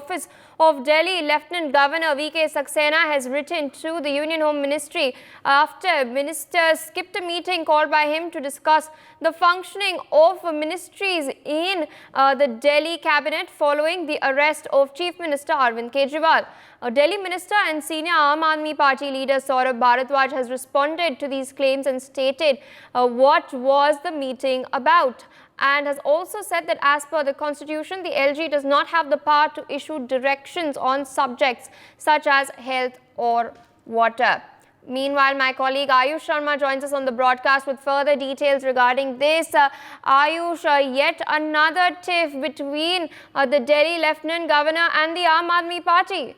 office of Delhi Lieutenant Governor V.K. Saxena has written to the Union Home Ministry after ministers skipped a meeting called by him to discuss the functioning of ministries in the Delhi cabinet following the arrest of Chief Minister Arvind Kejriwal. Delhi Minister and senior Aam Aadmi Party leader Saurabh Bharadwaj has responded to these claims and stated what was the meeting about, and has also said that as per the constitution, the LG does not have the power to issue directions on subjects such as health or water. Meanwhile, my colleague Ayush Sharma joins us on the broadcast with further details regarding this. Ayush, yet another tiff between the Delhi Lieutenant Governor and the Aam Aadmi Party.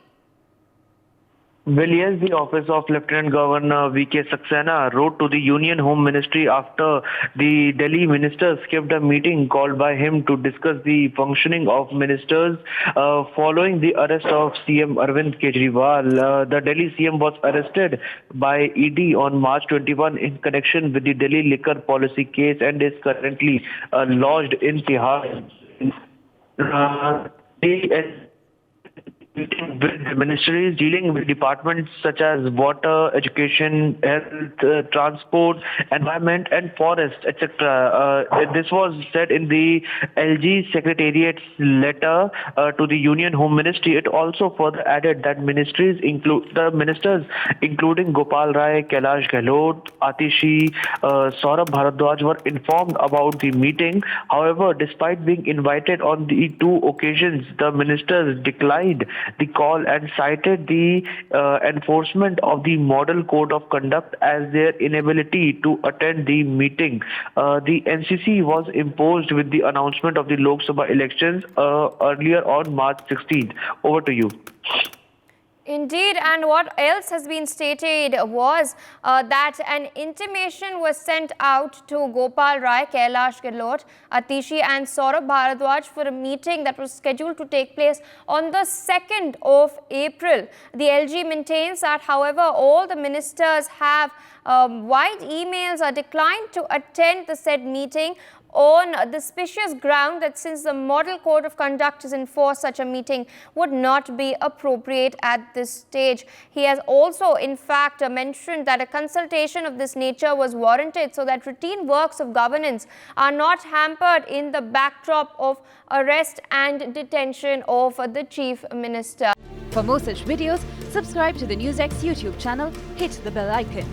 Well, yes, the office of Lieutenant Governor V.K. Saxena wrote to the Union Home Ministry after the Delhi minister skipped a meeting called by him to discuss the functioning of ministers following the arrest of CM Arvind Kejriwal. The Delhi CM was arrested by ED on March 21 in connection with the Delhi liquor policy case and is currently lodged in Tihar. With ministries dealing with departments such as water, education, health, transport, environment and forest, etc. This was said in the LG Secretariat's letter to the Union Home Ministry. It also further added that ministries include the ministers including Gopal Rai, Kailash Gehlot, Atishi, Saurabh Bharadwaj were informed about the meeting. However, despite being invited on the two occasions, the ministers declined the call and cited the enforcement of the Model Code of Conduct as their inability to attend the meeting. The NCC was imposed with the announcement of the Lok Sabha elections earlier on March 16th. Over to you. Indeed, and what else has been stated was that an intimation was sent out to Gopal Rai, Kailash Gehlot, Atishi and Saurabh Bharadwaj for a meeting that was scheduled to take place on the 2nd of April. The LG maintains that, however, all the ministers have wide emails are declined to attend the said meeting on the specious ground that since the Model Code of Conduct is in force, such a meeting would not be appropriate at this stage. He has also, in fact, mentioned that a consultation of this nature was warranted so that routine works of governance are not hampered in the backdrop of arrest and detention of the Chief Minister. For more such videos, subscribe to the NewsX YouTube channel, hit the bell icon.